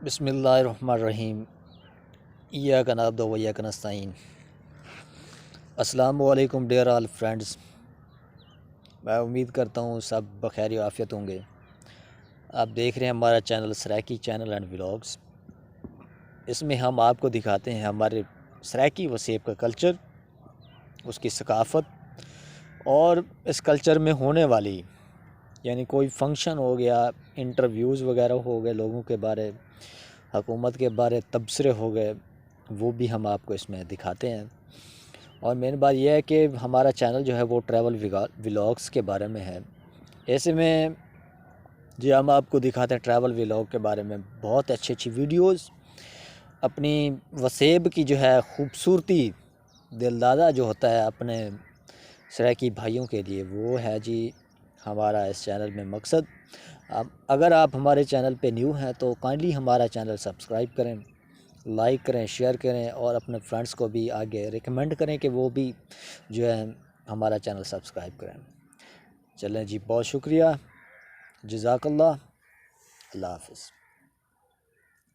بسم اللہ الرحمن الرحیم۔ ایاک نعبد و ایاک نستعین۔ السلام علیکم ڈیئر آل فرینڈز، میں امید کرتا ہوں سب بخیر و عافیت ہوں گے۔ آپ دیکھ رہے ہیں ہمارا channel Saraiki channel and vlogs. اس میں ہم آپ کو دکھاتے ہیں ہمارے سرائکی وسیب کا کلچر، اس کی ثقافت، اور اس کلچر میں ہونے والی یعنی کوئی فنکشن ہو گیا، انٹرویوز وغیرہ ہو گئے، لوگوں کے بارے، حکومت کے بارے تبصرے ہو گئے، وہ بھی ہم آپ کو اس میں دکھاتے ہیں۔ اور مین بات یہ ہے کہ ہمارا چینل جو ہے وہ ٹریول ولاگز کے بارے میں ہے۔ ایسے میں جو ہم آپ کو دکھاتے ہیں ٹریول ولاگ کے بارے میں بہت اچھی ویڈیوز، اپنی وسیب کی جو ہے خوبصورتی دلدادہ جو ہوتا ہے اپنے سرائکی بھائیوں کے لیے، وہ ہے جی ہمارا اس چینل میں مقصد۔ اگر آپ ہمارے چینل پہ نیو ہیں تو کائنڈلی ہمارا چینل سبسکرائب کریں، لائک کریں، شیئر کریں، اور اپنے فرینڈس کو بھی آگے ریکمینڈ کریں کہ وہ بھی جو ہے ہمارا چینل سبسکرائب کریں۔ چلیں جی، بہت شکریہ، جزاک اللہ، اللہ حافظ۔